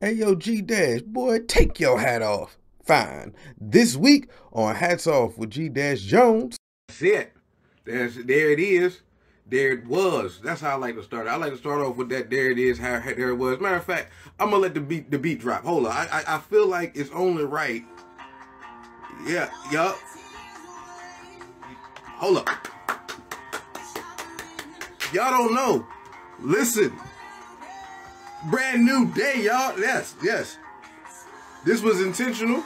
Hey yo, G Dash, boy, take your hat off. Fine. This week on Hats Off with G Dash Jones. That's it. There it is. There it was. That's how I like to start. I like to start off with that. There it is. How there it was. Matter of fact, I'm gonna let the beat drop. Hold on. I feel like it's only right. Yeah. Yup. Hold up. Y'all don't know. Listen. Brand new day, y'all. Yes. This was intentional.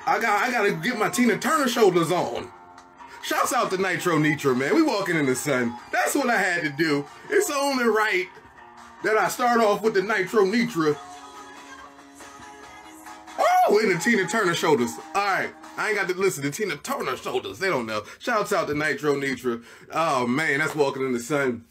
I gotta get my Tina Turner shoulders on. Shouts out to Nitro, man. We walking in the sun. That's what I had to do. It's only right that I start off with the Nitro. Oh, and the Tina Turner shoulders. All right. I ain't got to listen to Tina Turner shoulders. They don't know. Shouts out to Nitro. Oh, man, that's walking in the sun.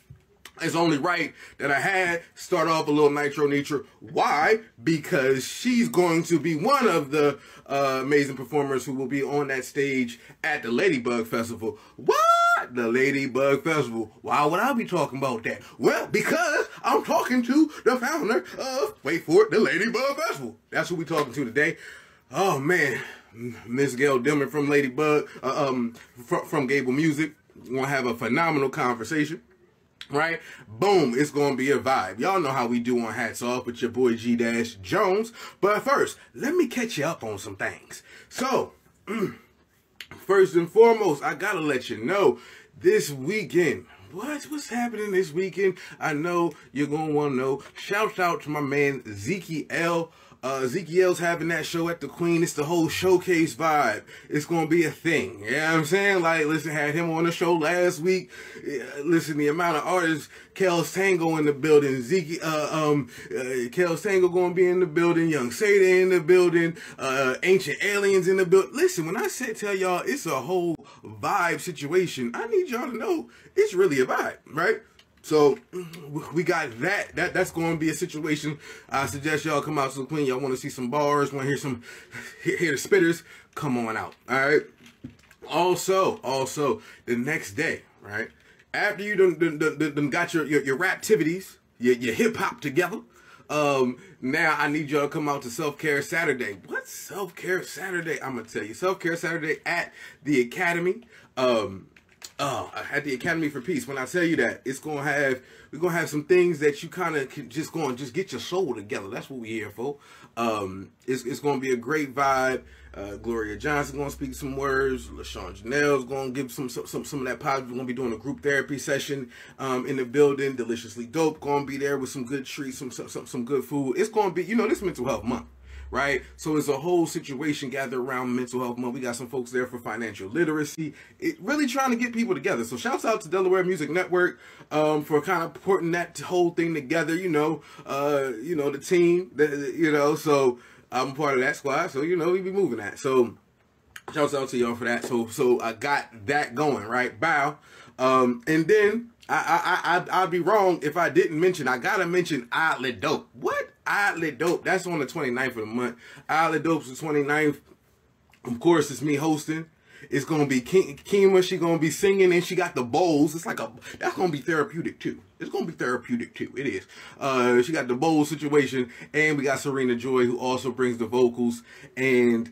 It's only right that I had start off a little Nitro. Why? Because she's going to be one of the amazing performers who will be on that stage at the Ladybug Festival. What? The Ladybug Festival. Why would I be talking about that? Well, because I'm talking to the founder of, wait for it, the Ladybug Festival. That's who we talking to today. Oh, man. Miss Gayle Dillman from Ladybug, from Gable Music. We're going to have a phenomenal conversation. Right? Boom. It's going to be a vibe. Y'all know how we do on Hats Off with your boy G Dash Jones. But first, let me catch you up on some things. So, first and foremost, I got to let you know this weekend. What's happening this weekend? I know you're going to want to know. Shout out to my man Ezekiel. Ezekiel's having that show at the Queen. It's the whole showcase vibe. It's going to be a thing. You know what I'm saying? Like, listen, had him on the show last week. Listen, the amount of artists, Kel's Tango in the building. Kel's Tango going to be in the building. Young Seda in the building. Ancient Aliens in the building. Listen, when I tell y'all it's a whole vibe situation, I need y'all to know it's really a vibe, right? So we got that. That's going to be a situation. I suggest y'all come out to the Queen. Y'all want to see some bars, want to hear the spitters, come on out. All right. Also, the next day, right after you done got your raptivities, your hip hop together. Now I need y'all to come out to Self-Care Saturday. What's Self-Care Saturday? I'm gonna tell you. Self-Care Saturday at the Academy. At the Academy for Peace. When I tell you that, we're gonna have some things that you kind of can just get your soul together. That's what we're here for. It's gonna be a great vibe. Gloria Johnson gonna speak some words. LaShawn Janelle's gonna give some of that positive. We're gonna be doing a group therapy session in the building. Deliciously Dope gonna be there with some good treats, some good food. It's gonna be, this Mental Health Month. Right? So it's a whole situation gathered around Mental Health Month. We got some folks there for financial literacy. Really trying to get people together. So shouts out to Delaware Music Network for kind of putting that whole thing together, the team, so I'm part of that squad. So, we be moving that. So shouts out to y'all for that. So I got that going, right? Bow. And then I'd be wrong if I didn't mention, I gotta mention Oddly Dope. What? Oddly Dope. That's on the 29th of the month. Oddly Dope's the 29th. Of course, it's me hosting. It's gonna be Kima. She gonna be singing, and she got the bowls. It's like that's gonna be therapeutic too. It's gonna be therapeutic too. It is. She got the bowl situation, and we got Serena Joy, who also brings the vocals and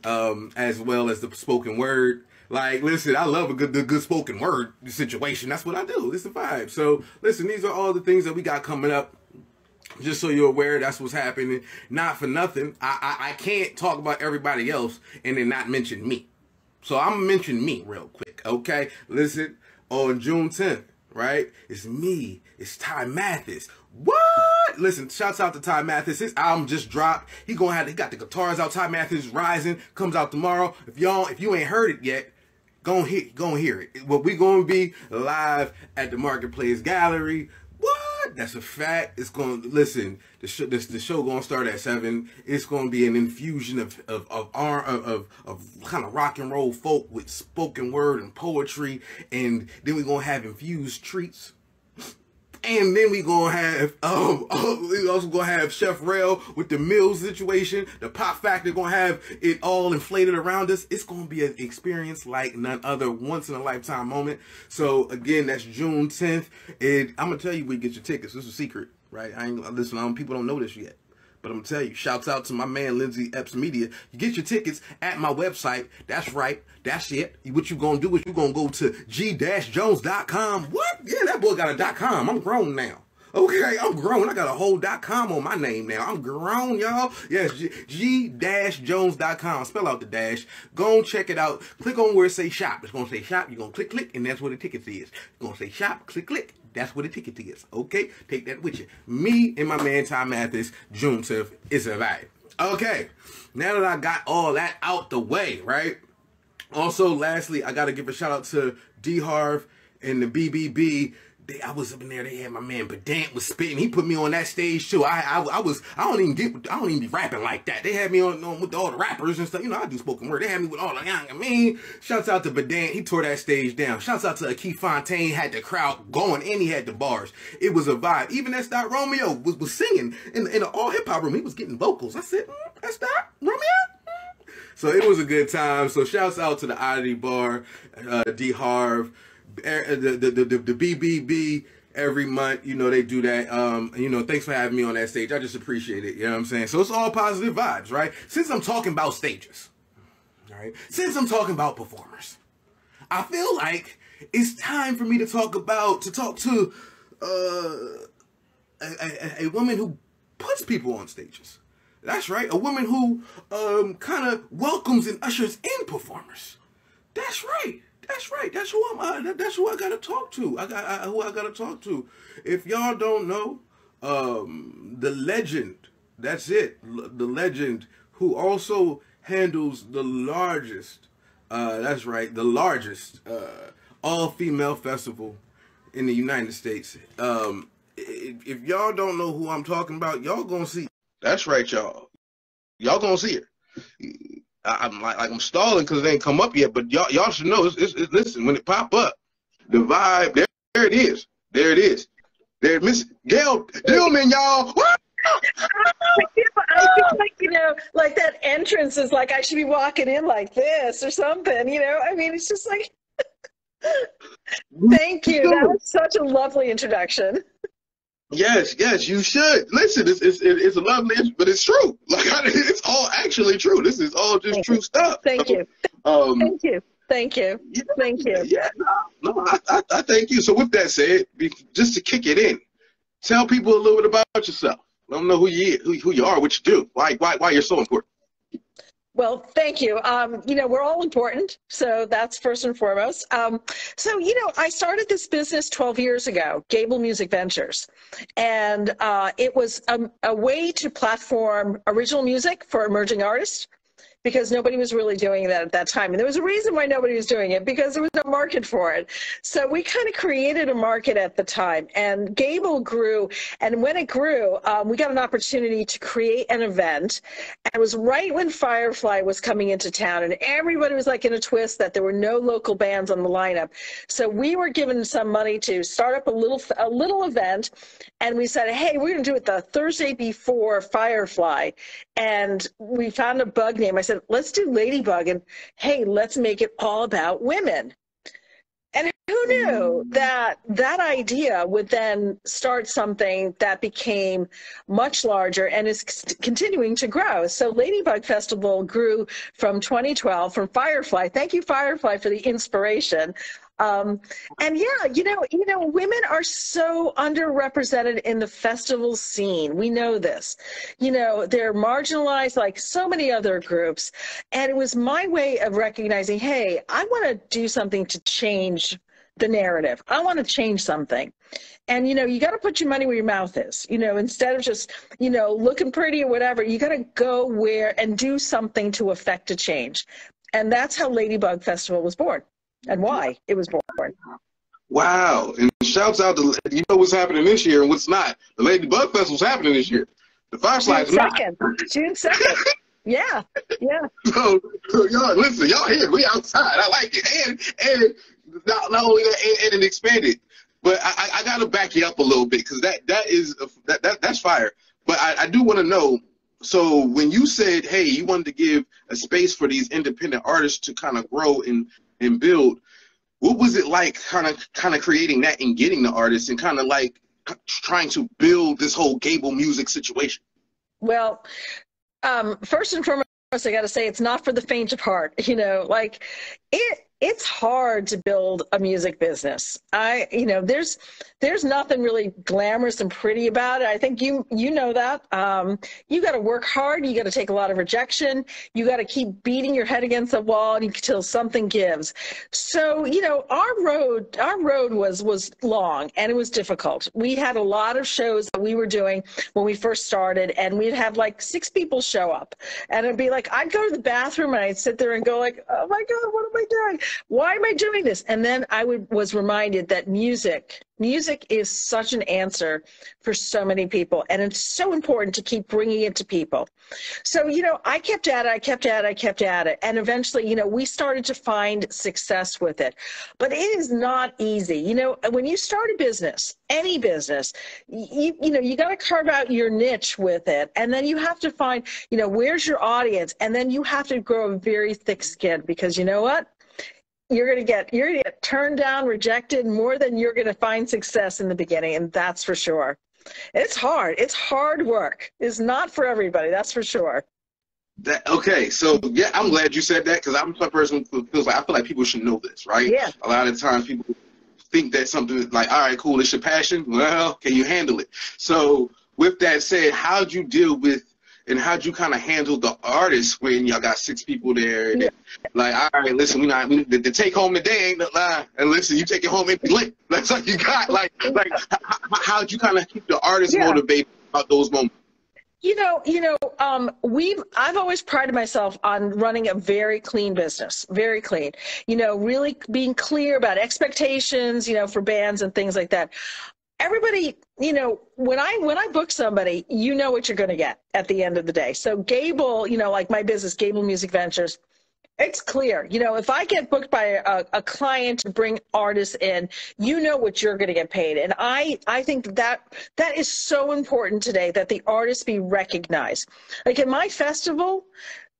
as well as the spoken word. Like, listen, I love the good spoken word situation. That's what I do. It's the vibe. So, listen, these are all the things that we got coming up. Just so you're aware, that's what's happening. Not for nothing. I can't talk about everybody else and then not mention me. So I'm going to mention me real quick, okay? Listen, on June 10th, right? It's me. It's Ty Mathis. What? Listen, shouts out to Ty Mathis. His album just dropped. He got the guitars out. Ty Mathis Rising comes out tomorrow. If you ain't heard it yet, go and hear it. But we gonna be live at the Marketplace Gallery. What? That's a fact. It's gonna listen. The show gonna start at 7. It's gonna be an infusion of kind of rock and roll folk with spoken word and poetry, and then we gonna have infused treats. And then we gonna have we also gonna have Chef Rail with the meal situation. The Pop Factor gonna have it all inflated around us. It's gonna be an experience like none other, once in a lifetime moment. So again, that's June 10th. And I'm gonna tell you where you get your tickets. This is a secret, right? People don't know this yet. But I'm gonna tell you, shouts out to my man Lindsay Epps Media. You get your tickets at my website. That's right. That's it. What you gonna do is you gonna go to g-jones.com. What? Yeah, that boy got a .com. I'm grown now. Okay, I'm grown. I got a whole .com on my name now. I'm grown, y'all. Yes, g-jones.com. Spell out the dash. Go and check it out. Click on where it say shop. It's going to say shop. You're going to click, and that's where the tickets is. It's going to say shop, click. That's where the ticket is. Okay? Take that with you. Me and my man Ty Mathis, June 5th, it's a vibe. Okay. Now that I got all that out the way, right? Also, lastly, I got to give a shout out to D Harv and the BBB. I was up in there. They had my man Badant was spitting. He put me on that stage too. I don't even be rapping like that. They had me on with all the rappers and stuff. You know, I do spoken word. They had me with all the young. I mean, shouts out to Badant. He tore that stage down. Shouts out to Akee Fontane. Had the crowd going and he had the bars. It was a vibe. Even that Sdot Romio was singing in an all hip hop room. He was getting vocals. I said, that's Sdot Romeo. So it was a good time. So shouts out to the Oddity Bar, D Harv. The BBB every month, you know, they do that. You know, thanks for having me on that stage. I just appreciate it. You know what I'm saying? So it's all positive vibes, right? Since I'm talking about stages, all right? Since I'm talking about performers, I feel like it's time for me to talk to a woman who puts people on stages. That's right. A woman who kind of welcomes and ushers in performers. That's right. That's right. That's who that's who I gotta talk to. Who I gotta talk to. If y'all don't know, the legend. That's it. The legend who also handles the largest. That's right. The largest all-female festival in the United States. If y'all don't know who I'm talking about, y'all gonna see. That's right, y'all. Y'all gonna see her. I'm stalling because it ain't come up yet, but y'all should know. Listen, when it pop up, the vibe there it is. There it is. There, Miss Gayle Dillman, y'all. I feel like, you know, like that entrance is like I should be walking in like this or something. You know, I mean, it's just like. Thank you. That was such a lovely introduction. Yes, you should. Listen, it's a lovely, but it's true. Like, it's all actually true. This is all just true stuff. Thank you. Thank you. Thank you. Yeah, Thank you. Yeah, no, I thank you. So with that said, just to kick it in, tell people a little bit about yourself. Let them know who you are, what you do, why you're so important. Well, thank you. You know, we're all important, so that's first and foremost. So, you know, I started this business 12 years ago, Gable Music Ventures, and it was a way to platform original music for emerging artists, because nobody was really doing that at that time. And there was a reason why nobody was doing it, because there was no market for it. So we kind of created a market at the time, and Gable grew. And when it grew, we got an opportunity to create an event. And it was right when Firefly was coming into town, and everybody was like in a twist that there were no local bands on the lineup. So we were given some money to start up a little event. And we said, hey, we're going to do it the Thursday before Firefly. And we found a bug name. I said, let's do Ladybug, and hey, let's make it all about women. And who knew that that idea would then start something that became much larger and is continuing to grow. So Ladybug Festival grew from 2012, from Firefly. Thank you, Firefly, for the inspiration. And yeah, you know, women are so underrepresented in the festival scene. We know this. You know, they're marginalized like so many other groups. And it was my way of recognizing, hey, I want to do something to change the narrative. I want to change something. And, you know, you got to put your money where your mouth is. You know, instead of just, you know, looking pretty or whatever, you got to go where and do something to affect a change. And that's how Ladybug Festival was born. And why it was born. Wow. And shouts out to, you know what's happening this year and what's not. The Ladybug Festival's happening this year. The Firesight's not. June 2nd. Yeah. So y'all, listen, y'all here. We outside. I like it. And not only that, and it expanded. But I got to back you up a little bit, because that's fire. But I do want to know, so when you said, hey, you wanted to give a space for these independent artists to kind of grow and build, what was it like kind of creating that and getting the artists and kind of like trying to build this whole Gable music situation? Well, first and foremost, I got to say it's not for the faint of heart. Like it's hard to build a music business. There's nothing really glamorous and pretty about it. I think you know that. You got to work hard. You got to take a lot of rejection. You got to keep beating your head against the wall until something gives. So, our road was long and it was difficult. We had a lot of shows that we were doing when we first started, and we'd have like 6 people show up, and it'd be like, I'd go to the bathroom and I'd sit there and go like, oh my God, what am I doing? Why am I doing this? And then I was reminded that music is such an answer for so many people, and it's so important to keep bringing it to people. So, I kept at it, and eventually, we started to find success with it. But it is not easy. When you start a business, any business, you got to carve out your niche with it, and then you have to find, where's your audience, and then you have to grow a very thick skin, because you know what? You're going to get turned down, rejected more than you're going to find success in the beginning. And that's for sure. It's hard. It's hard work. It's not for everybody. That's for sure. Okay. So yeah, I'm glad you said that, because I'm the person who feels like, I feel like people should know this, right? Yeah. A lot of times people think that something like, all right, cool, it's your passion. Well, can you handle it? So with that said, how'd you deal with, and how'd you kind of handle the artists when y'all got 6 people there? Yeah. Like, all right, listen, the take home today ain't no lie. And listen, you take it home empty lit. That's all you got. Like, how'd you kind of keep the artists motivated about those moments? I've always prided myself on running a very clean business, very clean, really being clear about expectations, for bands and things like that. Everybody, when I book somebody, you know what you're going to get at the end of the day. So Gable, like my business, Gable Music Ventures, it's clear. If I get booked by a client to bring artists in, you know what you're going to get paid. And I think that is so important today, that the artists be recognized. Like at my festival,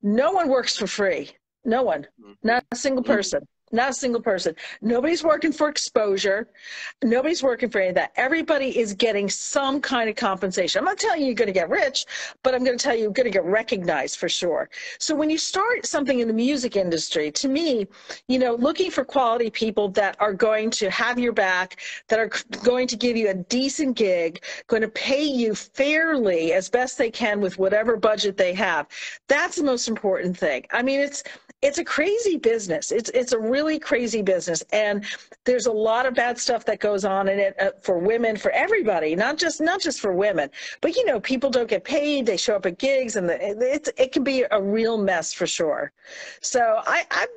no one works for free. No one, not a single person. Not a single person. Nobody's working for exposure. Nobody's working for any of that. Everybody is getting some kind of compensation. I'm not telling you you're going to get rich, but I'm going to tell you you're going to get recognized for sure. So when you start something in the music industry, to me, looking for quality people that are going to have your back, that are going to give you a decent gig, going to pay you fairly as best they can with whatever budget they have, that's the most important thing. I mean, it's a crazy business. It's a really crazy business, and there's a lot of bad stuff that goes on in it for women, for everybody, not just for women. But people don't get paid. They show up at gigs, and it can be a real mess for sure. So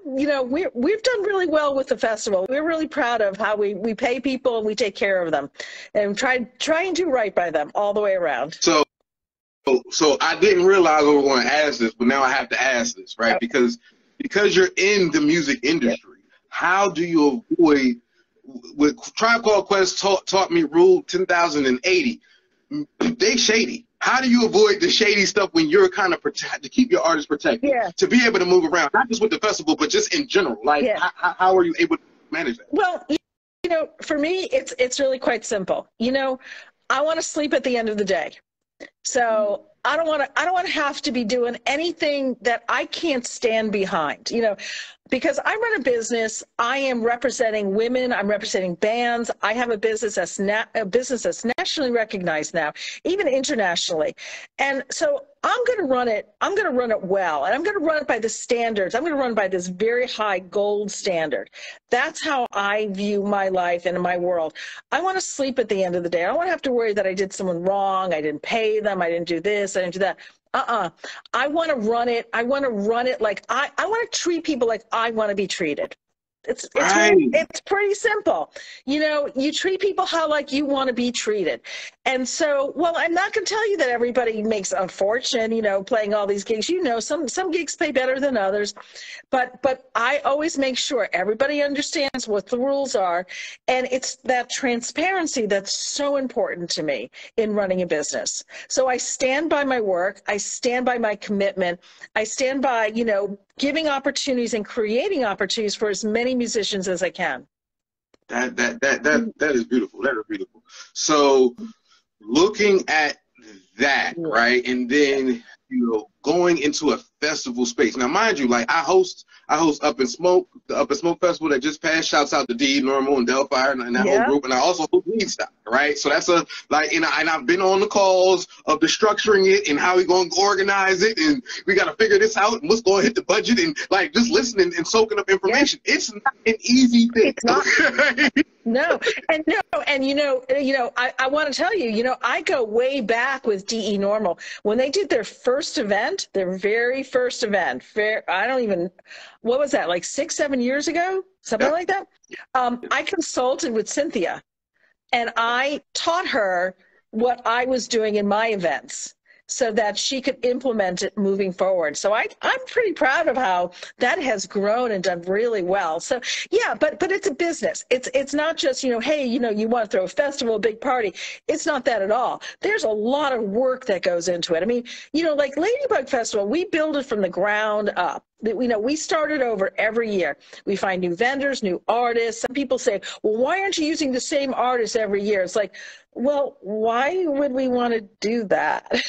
we've done really well with the festival. We're really proud of how we pay people and we take care of them, and try and do right by them all the way around. So I didn't realize I was going to ask this, but now I have to ask this, right? Okay. Because you're in the music industry, how do you avoid, with Tribe Called Quest taught me rule 10,080, they shady. How do you avoid the shady stuff when you're kind of to keep your artists protected, to be able to move around, not just with the festival, but just in general? Like, how are you able to manage that? Well, for me, it's really quite simple. I want to sleep at the end of the day. So I don't want to have to be doing anything that I can't stand behind, because I run a business. I am representing women. I'm representing bands. I have a business that's nationally recognized now, even internationally. And so I'm going to run it. I'm going to run it well, and I'm going to run it by the standards. I'm going to run it by this very high gold standard. That's how I view my life and my world. I want to sleep at the end of the day. I don't want to have to worry that I did someone wrong. I didn't pay them. I didn't do this. I didn't do that. I want to run it. I want to run it like I want to treat people like I want to be treated. It's pretty simple. You treat people how like you want to be treated. And so, well, I'm not going to tell you that everybody makes a fortune, playing all these gigs. Some gigs pay better than others, but I always make sure everybody understands what the rules are. And it's that transparency that's so important to me in running a business. So I stand by my work. I stand by my commitment. I stand by, giving opportunities and creating opportunities for as many musicians as I can. That is beautiful. That is beautiful. So looking at that, right? And then, going into a festival space. Now, mind you, like I host Up in Smoke, the Up in Smoke Festival that just passed. Shouts out to D, Normal, and Delphire and that whole group. And I also host Sdot, right? So that's and I've been on the calls of the structuring it and how we going to organize it, and we got to figure this out and what's going to hit the budget, and like just listening and soaking up information. Yeah. It's not an easy thing. It's not. No, and I want to tell you, I go way back with DE Normal when they did their first event, their very first event. What was that, like 6-7 years ago, something like that? I consulted with Cynthia, and I taught her what I was doing in my events, so that she could implement it moving forward. So I'm pretty proud of how that has grown and done really well. So yeah, but it's a business. It's not just, hey, you want to throw a festival, a big party. It's not that at all. There's a lot of work that goes into it. I mean, like Ladybug Festival, we build it from the ground up. We started over every year. We find new vendors, new artists. Some people say, well, why aren't you using the same artists every year? It's like, well, why would we want to do that?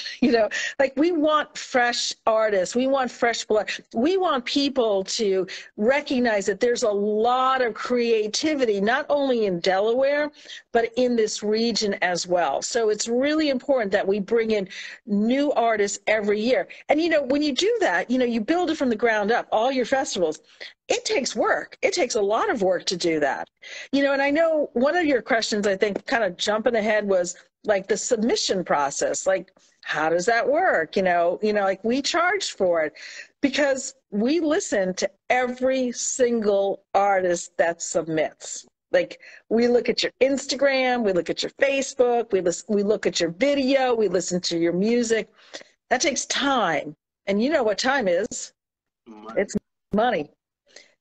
Like we want fresh artists. We want fresh blood. We want people to recognize that there's a lot of creativity, not only in Delaware, but in this region as well. So it's really important that we bring in new artists every year. And, when you do that, you build it from the ground up, all your festivals. It takes work. It takes a lot of work to do that. And I know one of your questions, I think, kind of jumping ahead was like the submission process. Like, how does that work? Like we charge for it because we listen to every single artist that submits. Like we look at your Instagram, we look at your Facebook, we look at your video, we listen to your music. That takes time. And you know what time is? It's money.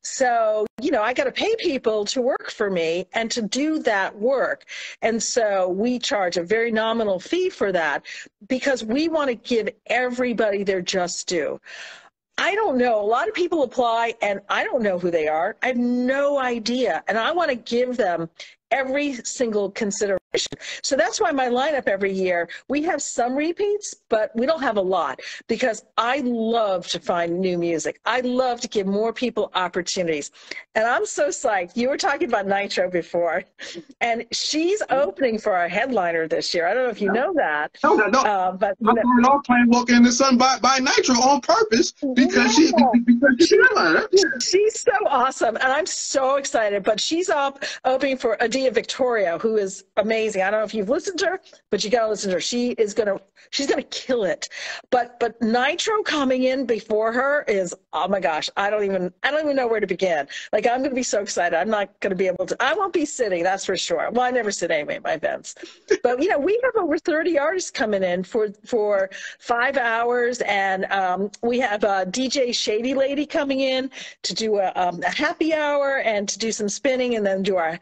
So, I got to pay people to work for me and to do that work. And so we charge a very nominal fee for that because we want to give everybody their just due. I don't know. A lot of people apply and I don't know who they are. I have no idea. And I want to give them every single consideration. So that's why my lineup every year, we have some repeats, but we don't have a lot because I love to find new music. I love to give more people opportunities. And I'm so psyched. You were talking about Nitro before, and she's opening for our headliner this year. I don't know if you know that. No. But I'm not playing Walking in the Sun by Nitro on purpose because she's headliner. She's so awesome, and I'm so excited. But she's opening for Adia Victoria, who is amazing. I don't know if you've listened to her, but you got to listen to her. She's gonna kill it. But Nitro coming in before her is, oh my gosh, I don't even know where to begin. Like I'm gonna be so excited. I'm not gonna be able to. I won't be sitting, that's for sure. Well, I never sit anyway at my events. But we have over 30 artists coming in for 5 hours, and we have a DJ Shady Lady coming in to do a happy hour and to do some spinning, and then do our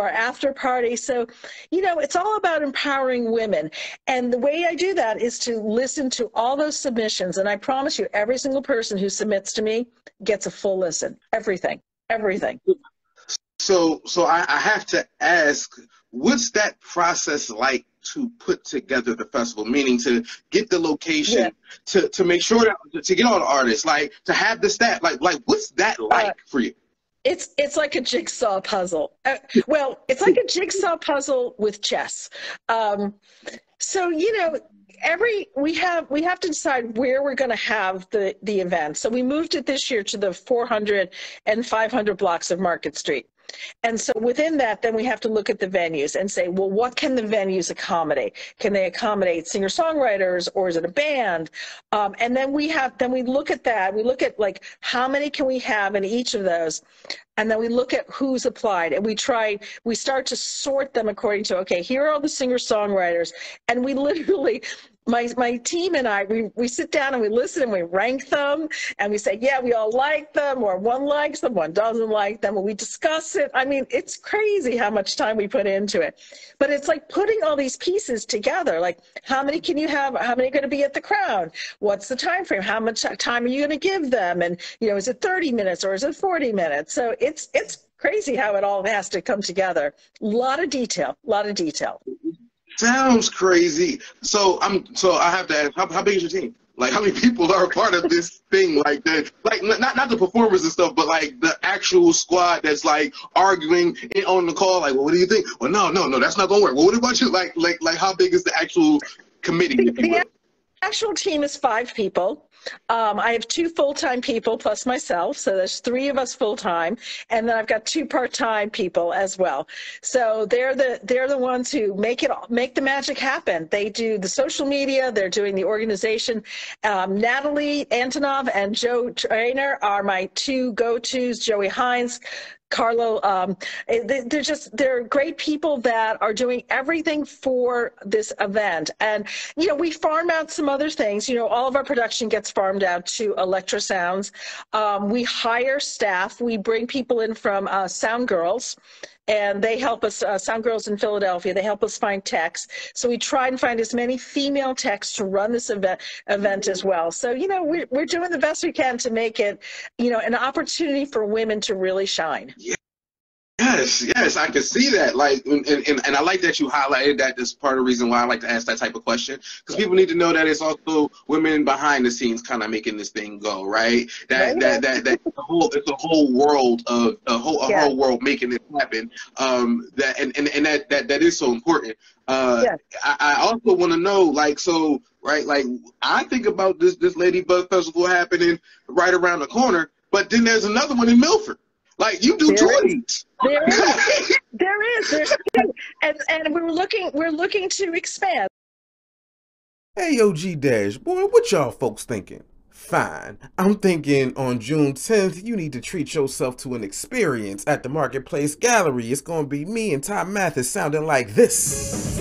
after party. So it's all about empowering women. And the way I do that is to listen to all those submissions. And I promise you, every single person who submits to me gets a full listen. Everything. So I have to ask, what's that process like to put together the festival? Meaning to get the location, to make sure that to get all the artists, like to have the staff, like what's that like for you? It's like a jigsaw puzzle. Well, it's like a jigsaw puzzle with chess. So we have to decide where we're going to have the event. So we moved it this year to the 400 and 500 blocks of Market Street. And so within that, then we have to look at the venues and say, well, what can the venues accommodate? Can they accommodate singer-songwriters, or is it a band? And then we look at that. We look at like how many can we have in each of those, and then we look at who's applied, and we start to sort them according to, okay, here are all the singer-songwriters, and we literally. My team and I, we sit down and we listen and we rank them and we say, yeah, we all like them, or one likes them, one doesn't like them, and we discuss it. I mean, it's crazy how much time we put into it. But it's like putting all these pieces together. Like, how many can you have? How many are going to be at the Crown? What's the time frame? How much time are you going to give them? And, is it 30 minutes or is it 40 minutes? So it's crazy how it all has to come together. A lot of detail. Sounds crazy. So I have to ask, how big is your team? Like, how many people are a part of this thing like that? Like, not the performers and stuff, but like the actual squad that's like arguing on the call. Like, well, what do you think? Well, no, that's not gonna work. Well, what about you? Like, how big is the actual committee, if you will? Actual team is 5 people. I have 2 full-time people plus myself, so there's 3 of us full-time, and then I've got 2 part-time people as well. So they're the ones who make the magic happen. They do the social media, they're doing the organization. Natalie Antonov and Joe Trainer are my 2 go-tos. Joey Hines, Carlo, they're great people that are doing everything for this event. And, we farm out some other things. All of our production gets farmed out to Electra Sounds. We hire staff. We bring people in from Sound Girls, and they help us, Sound Girls in Philadelphia, they help us find techs. So we try and find as many female techs to run this event as well. So, we're doing the best we can to make it, an opportunity for women to really shine. Yes, I can see that. Like, and I like that you highlighted that. That's part of the reason why I like to ask that type of question, because people need to know that it's also women behind the scenes kind of making this thing go, right? It's a whole world of a whole world making it happen. That is so important. I also want to know, like, so right, like I think about this Ladybug Festival happening right around the corner, but then there's another one in Milford. Like, you do tours. There is, and we're looking to expand. Hey, yo, G-Dash, boy, what y'all folks thinking? Fine. I'm thinking on June 10th, you need to treat yourself to an experience at the Marketplace Gallery. It's gonna be me and Ty Mathis sounding like this.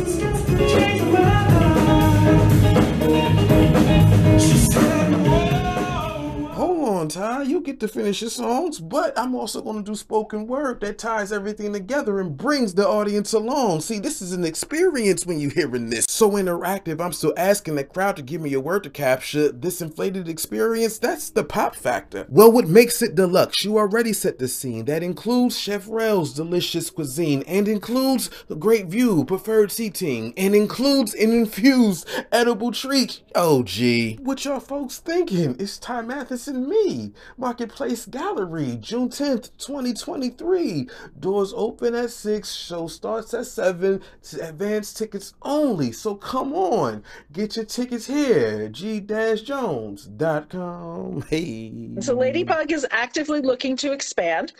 Hold on, Ty, you get to finish your songs, but I'm also going to do spoken word that ties everything together and brings the audience along. See, this is an experience when you're hearing this. So interactive, I'm still asking the crowd to give me a word to capture this inflated experience. That's the pop factor. Well, what makes it deluxe? You already set the scene. That includes Chef Rel's delicious cuisine, and includes a great view, preferred seating, and includes an infused edible treat. Oh, gee. What y'all folks thinking? It's Ty Mathis and me. Marketplace Gallery, June 10th, 2023. Doors open at 6, show starts at 7, advance tickets only. So come on, get your tickets here, g-jones.com. Hey. So Ladybug is actively looking to expand.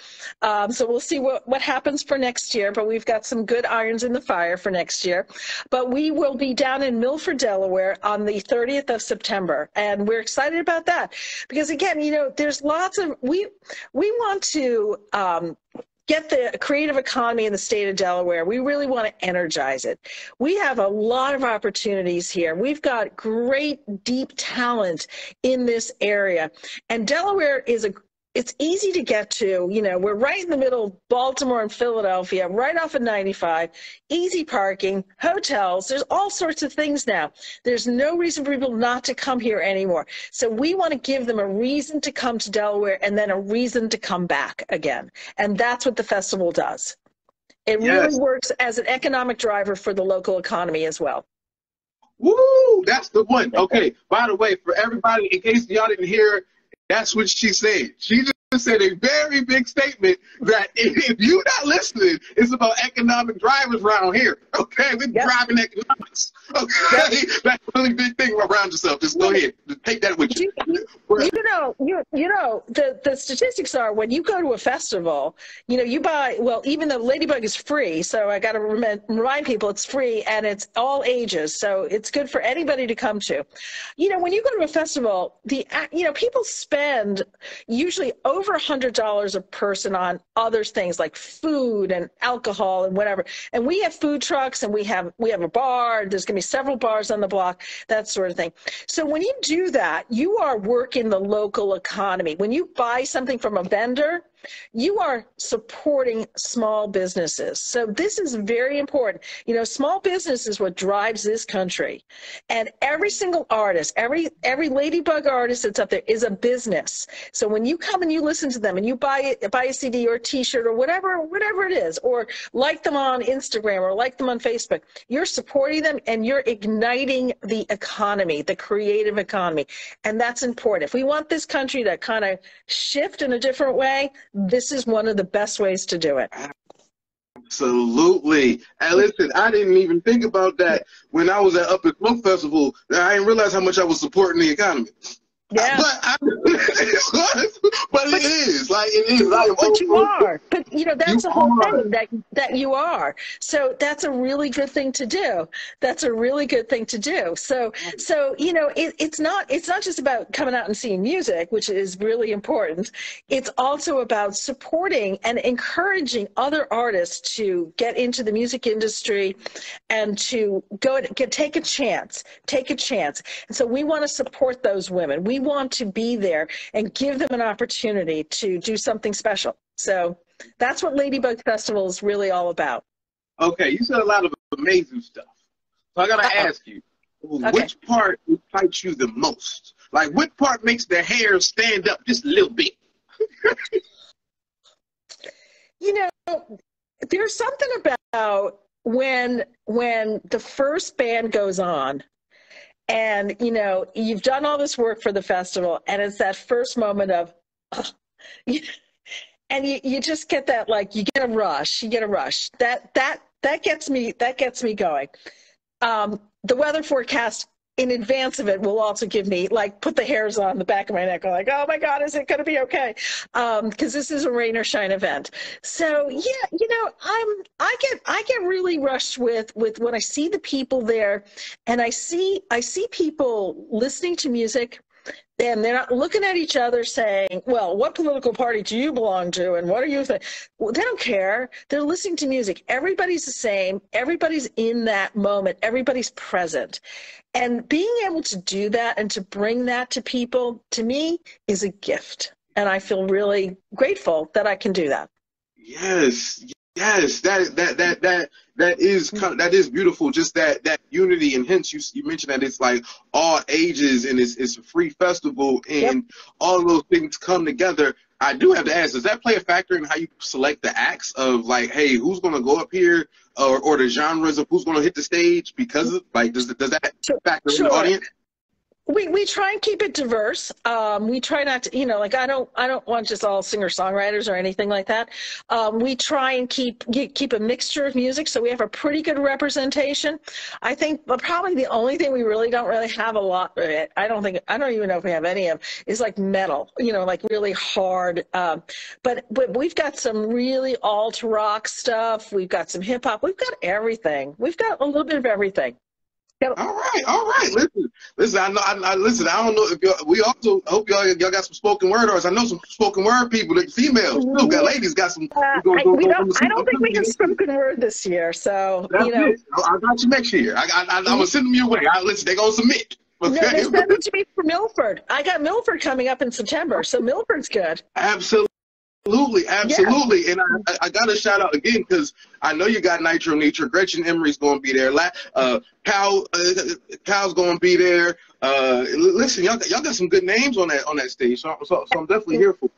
So we'll see what happens for next year, but we've got some good irons in the fire for next year. But we will be down in Milford, Delaware on the 30th of September, and we're excited about that because, again, there's lots of, we want to get the creative economy in the state of Delaware. We really want to energize it. We have a lot of opportunities here. We've got great, deep talent in this area. And Delaware it's easy to get to. We're right in the middle of Baltimore and Philadelphia, right off of 95, easy parking, hotels. There's all sorts of things now. There's no reason for people not to come here anymore. So we want to give them a reason to come to Delaware and then a reason to come back again. And that's what the festival does. It really works as an economic driver for the local economy as well. Woo! That's the one. Okay, by the way, for everybody, in case y'all didn't hear, that's what she said. She just said a very big statement that if you're not listening, it's about economic drivers around here. Okay, we're driving economics. Okay, that's a really big thing around yourself. Just go ahead, just take that with you. The statistics are when you go to a festival, you buy. Well, even though Ladybug is free, so I got to remind people it's free and it's all ages, so it's good for anybody to come to. When you go to a festival, people spend usually over $100 a person on other things like food and alcohol and whatever. And we have food trucks and we have a bar. There's going to be several bars on the block, that sort of thing. So when you do that, you are working the local economy. When you buy something from a vendor, you are supporting small businesses. So this is very important. You know, small business is what drives this country. And every single artist, every Ladybug artist that's up there is a business. So when you come and you listen to them and you buy a CD or a t-shirt or whatever it is, or like them on Instagram or like them on Facebook, you're supporting them and you're igniting the economy, the creative economy. And that's important. If we want this country to kind of shift in a different way, this is one of the best ways to do it. Absolutely. And listen, I didn't even think about that when I was at Up at Smoke Festival. I didn't realize how much I was supporting the economy. Yeah. But it is. Like, it is. But you are. But, you know, that's the whole thing, that you are. So that's a really good thing to do. That's a really good thing to do. So you know, it's not just about coming out and seeing music, which is really important. It's also about supporting and encouraging other artists to get into the music industry and to take a chance. And so we want to support those women. We want to be there and give them an opportunity to do something special. So that's what Ladybug Festival is really all about. Okay, you said a lot of amazing stuff. So I got to ask you, which part excites you the most? Like, what part makes the hair stand up just a little bit? You know, there's something about when the first band goes on, and, you know, you've done all this work for the festival, and it's that first moment of, and you just get that, like, you get a rush. That gets me going. The weather forecast in advance of it will also give me, like, put the hairs on the back of my neck. I'm like, oh my God, is it going to be okay? Because this is a rain or shine event. So yeah, you know, I get really rushed with when I see the people there, and I see people listening to music, and they're not looking at each other saying, well, what political party do you belong to? And what are you thinking? Well, they don't care. They're listening to music. Everybody's the same. Everybody's in that moment. Everybody's present. And being able to do that and to bring that to people, to me, is a gift. And I feel really grateful that I can do that. Yes, that is beautiful. Just that unity, and hence you mentioned that it's like all ages and it's a free festival, and all of those things come together. I do have to ask, does that play a factor in how you select the acts of, like, hey, who's going to go up here, or the genres of who's going to hit the stage? Because of, like, does that factor in the audience? We try and keep it diverse. We try not to, you know, like, I don't want just all singer-songwriters or anything like that. We try and keep a mixture of music, so we have a pretty good representation. I think, but probably the only thing we really don't have a lot of it, I don't even know if we have any of, is like metal, you know, like really hard. But we've got some really alt rock stuff. We've got some hip hop. We've got everything. We've got a little bit of everything. All right. Listen. I listen. I don't know if we also hope y'all got some spoken word artists. I know some spoken word people, like females too. Got ladies, got some. I don't think we have spoken word this year, so that's you know. It. I got you next year. I'm gonna send them your way. Listen, they gonna submit. Okay? No, they sent it to me for Milford. I got Milford coming up in September, so Milford's good. Absolutely. Yeah. And I got to shout out again, because I know you got Nitro Nitra. Gretchen Emery's going to be there. Cal's going to be there. Listen, y'all got some good names on that stage, so I'm definitely here for it.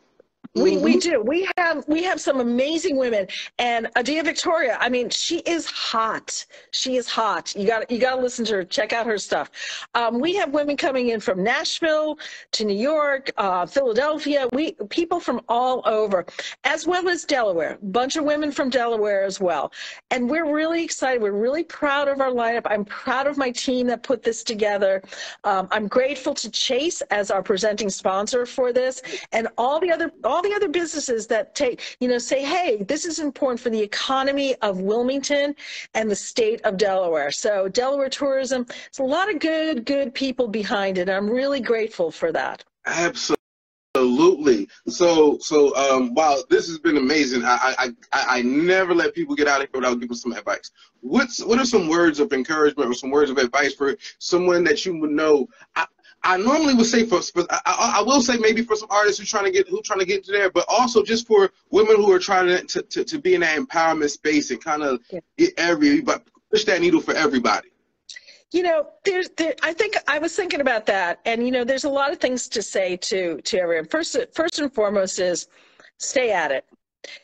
We do. We have some amazing women, and Adia Victoria, I mean, she is hot. She is hot. You got to listen to her. Check out her stuff. We have women coming in from Nashville to New York, Philadelphia. People from all over, as well as Delaware. Bunch of women from Delaware as well. And we're really excited. We're really proud of our lineup. I'm proud of my team that put this together. I'm grateful to Chase as our presenting sponsor for this, and all the other businesses that say, hey, this is important for the economy of Wilmington and the state of Delaware. So Delaware tourism, it's a lot of good people behind it. I'm really grateful for that. Absolutely. So wow, this has been amazing. I never let people get out of here without giving some advice. What are some words of encouragement or some words of advice for someone that you would know? I normally would say I will say maybe for some artists who trying to get into there, but also just for women who are trying to be in that empowerment space and kind of but push that needle for everybody. You know, I think I was thinking about that, and you know, there's a lot of things to say to everyone. First and foremost is stay at it.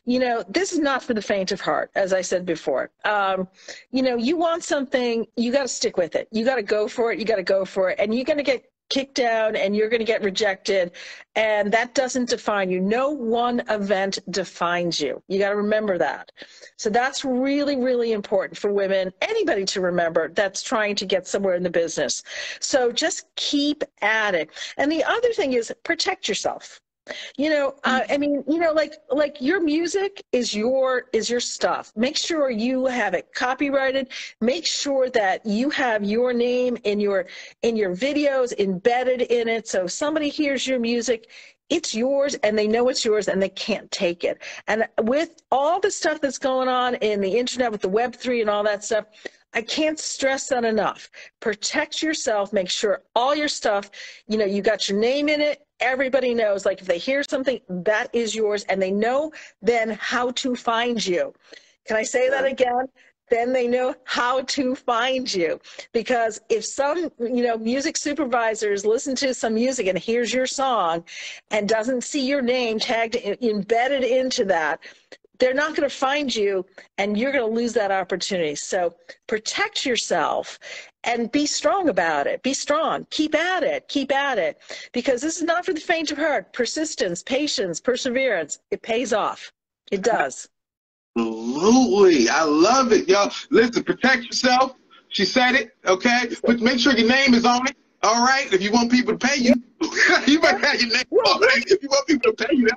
You know, this is not for the faint of heart, as I said before. You know, you want something, you got to stick with it. You got to go for it. You got to go for it, and you're going to get kicked down and you're going to get rejected, and that doesn't define you. No one event defines you. You got to remember that. So that's really, really important for women, anybody to remember that's trying to get somewhere in the business. So just keep at it. And the other thing is protect yourself. You know, I mean, you know, like your music is your stuff. Make sure you have it copyrighted. Make sure that you have your name in your videos embedded in it. So if somebody hears your music, it's yours and they know it's yours and they can't take it. And with all the stuff that's going on in the internet with the Web3 and all that stuff, I can't stress that enough. Protect yourself. Make sure all your stuff, you know, you got your name in it. Everybody knows, like if they hear something, that is yours, and they know then how to find you. Can I say that again? Then they know how to find you. Because if some, you know, music supervisors listen to some music and hears your song and doesn't see your name tagged, embedded into that, they're not going to find you, and you're going to lose that opportunity. So protect yourself and be strong about it. Be strong. Keep at it. Keep at it. Because this is not for the faint of heart. Persistence, patience, perseverance. It pays off. It does. Absolutely. I love it, y'all. Listen, protect yourself. She said it, okay? But make sure your name is on it. All right? If you want people to pay you, you better have your name on it. If you want people to pay you,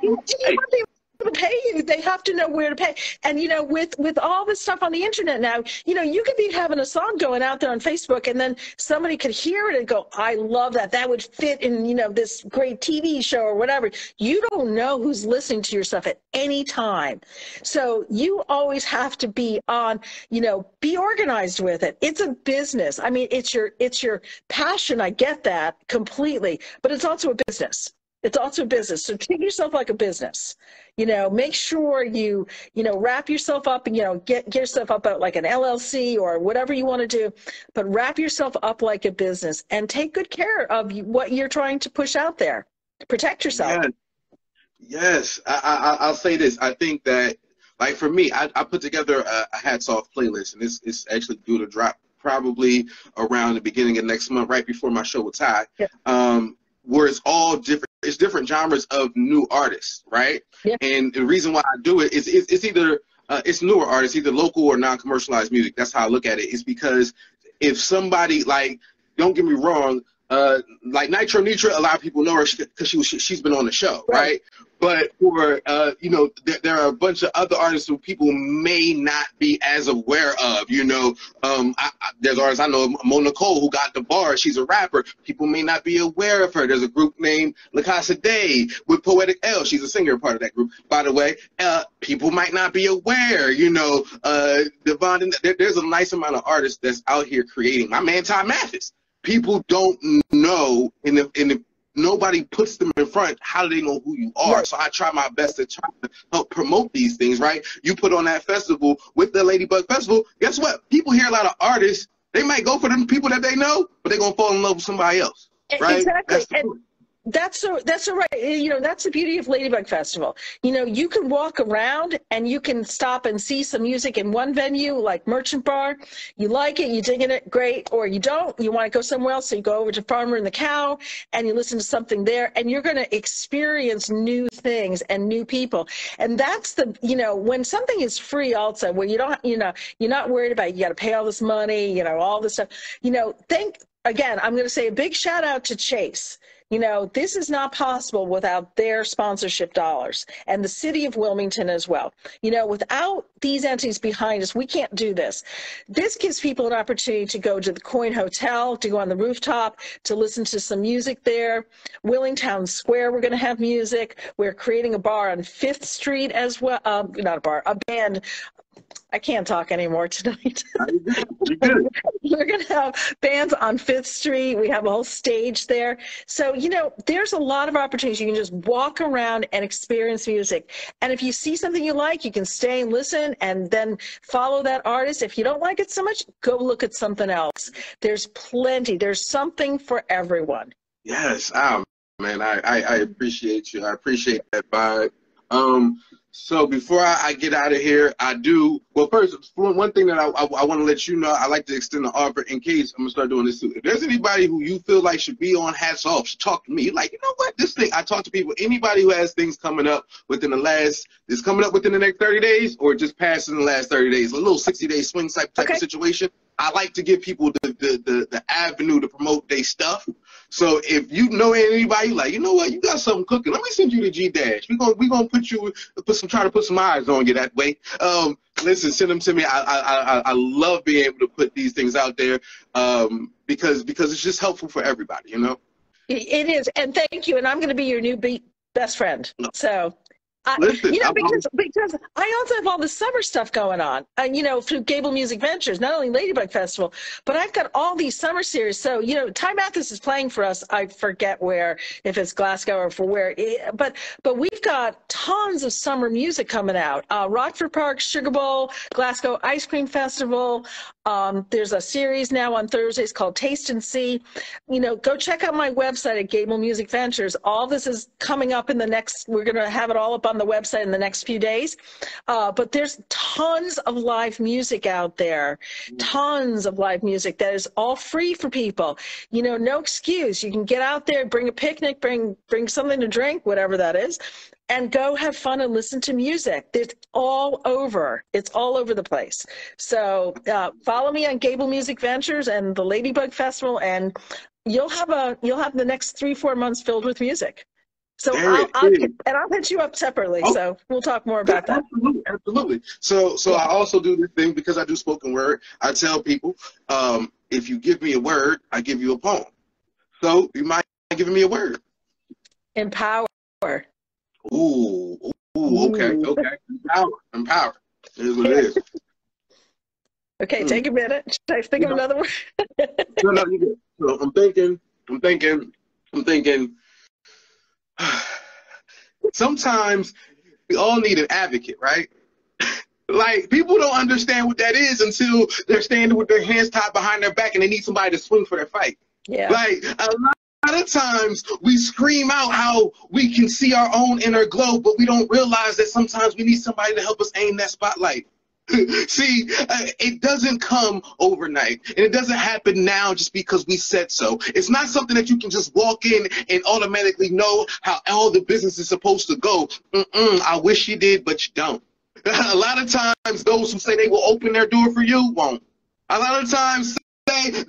to pay you, they have to know where to pay. And you know, with all this stuff on the internet now, you know, you could be having a song going out there on Facebook, and then somebody could hear it and go, I love that, that would fit in, you know, this great TV show or whatever. You don't know who's listening to your stuff at any time. So you always have to be on, you know, be organized with it. It's a business. I mean, it's your passion. I get that completely, but it's also a business. It's also a business. So treat yourself like a business. You know, make sure you know, wrap yourself up and, you know, get yourself up at like an LLC or whatever you want to do, but wrap yourself up like a business and take good care of what you're trying to push out there. Protect yourself. Yes. I'll say this. I think that, like for me, I put together a hats off playlist, and it's actually due to drop probably around the beginning of next month, right before my show with Ty. Yeah. Where it's all different. It's different genres of new artists, right? Yeah. And the reason why I do it is it's either it's newer artists, either local or non-commercialized music. That's how I look at it. It's because if somebody, like, don't get me wrong, like Nitro Nitra, a lot of people know her because she's been on the show, right? But for you know, there are a bunch of other artists who people may not be as aware of. You know, there's artists I know, Mo Nicole, who got the bar. She's a rapper. People may not be aware of her. There's a group named La Casa Day with Poetic L. She's a singer, part of that group, by the way. People might not be aware. You know, Devon. There's a nice amount of artists that's out here creating. My man Ty Mathis. People don't know, and if nobody puts them in front, how do they know who you are? Right. So I try my best to try to help promote these things, right? You put on that festival with the Ladybug Festival, guess what? People hear a lot of artists. They might go for them people that they know, but they're going to fall in love with somebody else, right? Exactly. That's so right. You know, that's the beauty of Ladybug Festival. You know, you can walk around and you can stop and see some music in one venue, like Merchant Bar. You like it, you dig in it, great. Or you don't, you want to go somewhere else, so you go over to Farmer and the Cow and you listen to something there, and you're going to experience new things and new people. And that's the, you know, when something is free also, where you don't, you know, you're not worried about, you got to pay all this money, you know, all this stuff. You know, again, I'm going to say a big shout out to Chase. You know, this is not possible without their sponsorship dollars, and the city of Wilmington as well. You know, without these entities behind us, we can't do this. This gives people an opportunity to go to the Coin Hotel, to go on the rooftop, to listen to some music there. Willingtown Square, we're going to have music. We're creating a bar on 5th Street as well. Not a bar, a band. I can't talk anymore tonight. You're good. We're going to have bands on Fifth Street. We have a whole stage there. So, you know, there's a lot of opportunities. You can just walk around and experience music. And if you see something you like, you can stay and listen and then follow that artist. If you don't like it so much, go look at something else. There's plenty. There's something for everyone. Yes, man, I appreciate you. I appreciate that vibe. So before I get out of here, well, first, one thing that I want to let you know, I like to extend the offer in case I'm going to start doing this too. If there's anybody who you feel like should be on Hats Off, should talk to me. Like, you know what, this thing, I talk to people, anybody who has things coming up within the next 30 days or just passing the last 30 days, a little 60-day swing type of situation. I like to give people the avenue to promote their stuff. So if you know anybody, like, you know what, you got something cooking, let me send you the G-Dash. We gonna try to put some eyes on you that way. Listen, send them to me. I love being able to put these things out there because it's just helpful for everybody, you know. It is, and thank you. And I'm going to be your new best friend. So. Listen, you know, because I also have all the summer stuff going on, you know, through Gable Music Ventures, not only Ladybug Festival, but I've got all these summer series. So, you know, Ty Mathis is playing for us. I forget where, if it's Glasgow or for where, but we've got tons of summer music coming out. Rockford Park, Sugar Bowl, Glasgow Ice Cream Festival. There's a series now on Thursdays called Taste and See. You know, go check out my website at Gable Music Ventures. All this is coming up in the next, we're going to have it all up on the website in the next few days. But there's tons of live music out there, tons of live music that is all free for people. You know, no excuse. You can get out there, bring a picnic, bring something to drink, whatever that is, and go have fun and listen to music. It's all over. It's all over the place. So follow me on Gable Music Ventures and the Ladybug Festival, and you'll have the next 3-4 months filled with music. So I'll hit you up separately. Oh. So we'll talk more about that. Absolutely. So I also do this thing because I do spoken word. I tell people, if you give me a word, I give you a poem. So you mind giving me a word? Empower. Ooh, okay. Empower. Here's what it is. Okay, take a minute. Should I think of another word? No, you good. So I'm thinking. Sometimes we all need an advocate, right? Like, people don't understand what that is until they're standing with their hands tied behind their back and they need somebody to swing for their fight. Yeah. Like, a lot of times we scream out how we can see our own inner glow, but we don't realize that sometimes we need somebody to help us aim that spotlight. See, it doesn't come overnight, and it doesn't happen now just because we said so. It's not something that you can just walk in and automatically know how all the business is supposed to go. I wish you did, but you don't. A lot of times, those who say they will open their door for you won't. A lot of times,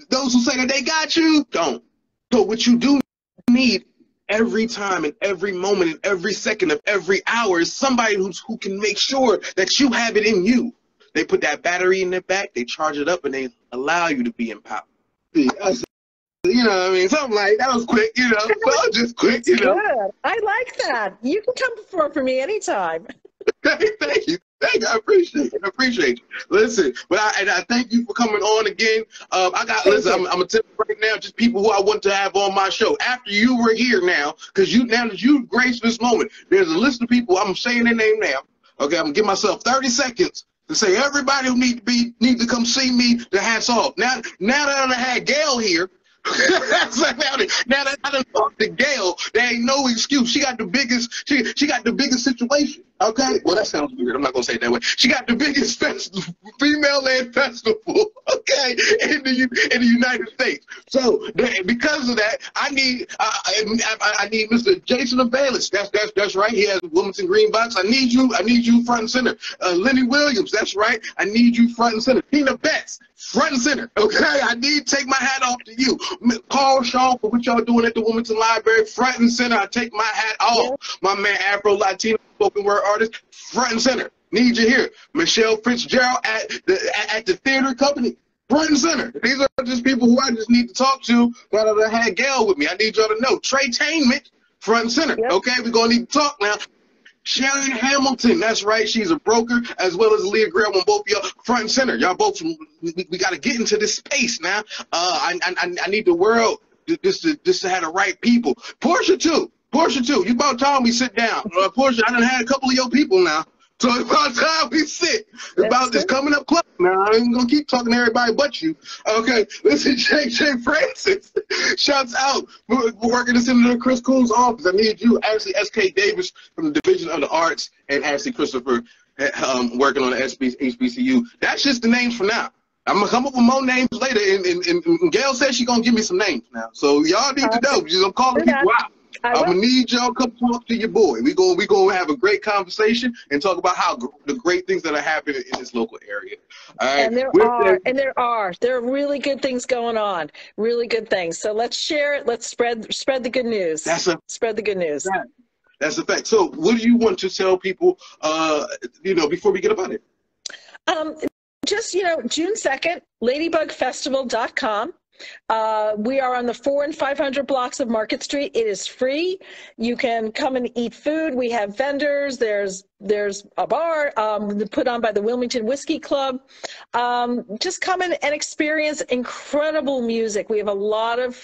those who say that they got you don't. So what you do need every time and every moment and every second of every hour is somebody who can make sure that you have it in you. They put that battery in their back, they charge it up, and they allow you to be empowered. You know what I mean? Something like that was quick, you know. So just quick, you know. Good. I like that. You can come perform for me anytime. Thank you. I appreciate you. Listen, but I thank you for coming on again. I'm gonna tell you right now, just people who I want to have on my show after you were here now, because now that you graced this moment, there's a list of people. I'm saying their name now. Okay, I'm gonna give myself 30 seconds to say everybody who need to come see me. The hats off. Now that I had Gayle here. Now that I done talked to Gayle, there ain't no excuse. She got the biggest. She got the biggest situation. Okay, well that sounds weird. I'm not gonna say it that way. She got the biggest female-led festival. Okay, in the United States. So because of that, I need Mr. Jason Abalis. That's right. He has a Wilmington Green Box. I need you front and center. Lenny Williams. That's right. I need you front and center. Tina Betts. Front and center, okay? I need to take my hat off to you. Paul Shaw, for what y'all doing at the Wilmington Library, front and center. I take my hat off. My man Afro Latino spoken word artist, front and center. Need you here. Michelle Fitzgerald at the theater company, front and center. These are just people who I just need to talk to. Now that I had Gayle with me, I need y'all to know. Treytainment, front and center. Yep. Okay, we're gonna need to talk now. Sharon Hamilton, that's right. She's a broker as well as Leah Graham on both y'all front and center. Y'all both, we got to get into this space now. I need the world just to have the right people. Portia too. You about time we sit down. Portia, I done had a couple of your people now. So it's about time we sit. It's about this coming up club. Now, I ain't going to keep talking to everybody but you. Okay, listen, J. Francis, shouts out. We're working this into the Chris Coon's office. I need you, Ashley S.K. Davis from the Division of the Arts, and Ashley Christopher working on the HBCU. That's just the names for now. I'm going to come up with more names later, and Gayle says she's going to give me some names now. So y'all need to know. I'm calling people out. I'm gonna need y'all to come talk to your boy. We gonna have a great conversation and talk about how the great things that are happening in this local area. All right. And there are really good things going on. Really good things. So let's share it. Let's spread the good news. Spread the good news. That's a fact. So what do you want to tell people? Before we get about it. Just June 2nd, ladybugfestival.com. We are on the 400 and 500 blocks of Market Street. It is free. You can come and eat food. We have vendors. There's a bar put on by the Wilmington Whiskey Club. Just come in and experience incredible music. We have a lot of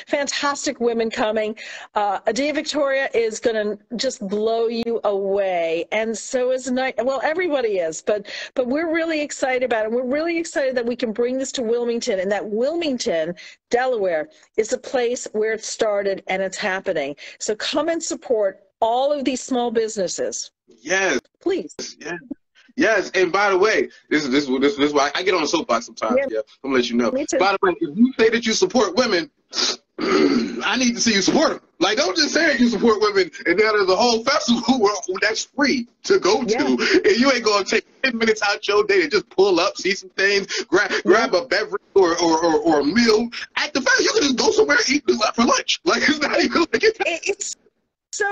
fantastic women coming. Adia Victoria is going to just blow you away, and so is everybody is, but we're really excited about it. We're really excited that we can bring this to Wilmington, and that Wilmington, Delaware, is a place where it started and it's happening. So come and support all of these small businesses. Yes. Please. Yes. And by the way, this is why I get on the soapbox sometimes. Yeah. I'm gonna let you know. Me too. By the way, if you say that you support women, I need to see you support them. Like, don't just say that you support women and then there's a whole festival that's free to go to, and you ain't gonna take 10 minutes out your day to just pull up, see some things, grab a beverage or a meal. At the festival, you can just go somewhere and eat for lunch. Like, it's not even like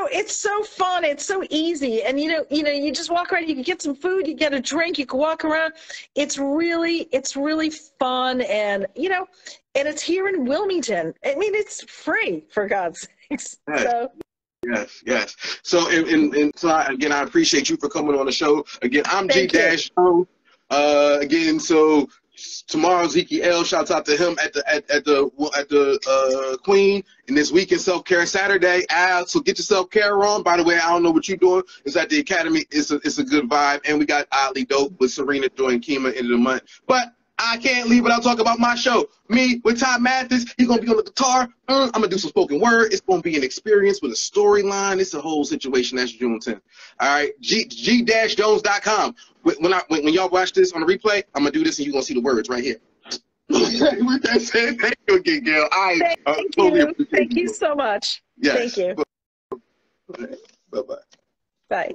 it's so fun. It's so easy. And, you just walk around, you can get some food, you get a drink, you can walk around. It's really fun. And, and it's here in Wilmington. I mean, it's free, for God's sakes. So. Yes. So, so I appreciate you for coming on the show. Again, I'm G-Dash. Again, so tomorrow, Zeke L. Shouts out to him at the Queen. And this weekend, Self-Care Saturday. So get your self-care on. By the way, I don't know what you're doing. It's at the Academy. It's a good vibe. And we got Oddly Dope with Serena Joy and Kima end of the month. But I can't leave without talking about my show. Me with Ty Mathis. He's going to be on the guitar. I'm going to do some spoken word. It's going to be an experience with a storyline. It's a whole situation. That's June 10th. All right. G-Jones.com. When y'all watch this on the replay, I'm going to do this and you're going to see the words right here. With that said, thank you again, Gayle. Thank you so much. Yes. Thank you. Bye-bye. Bye.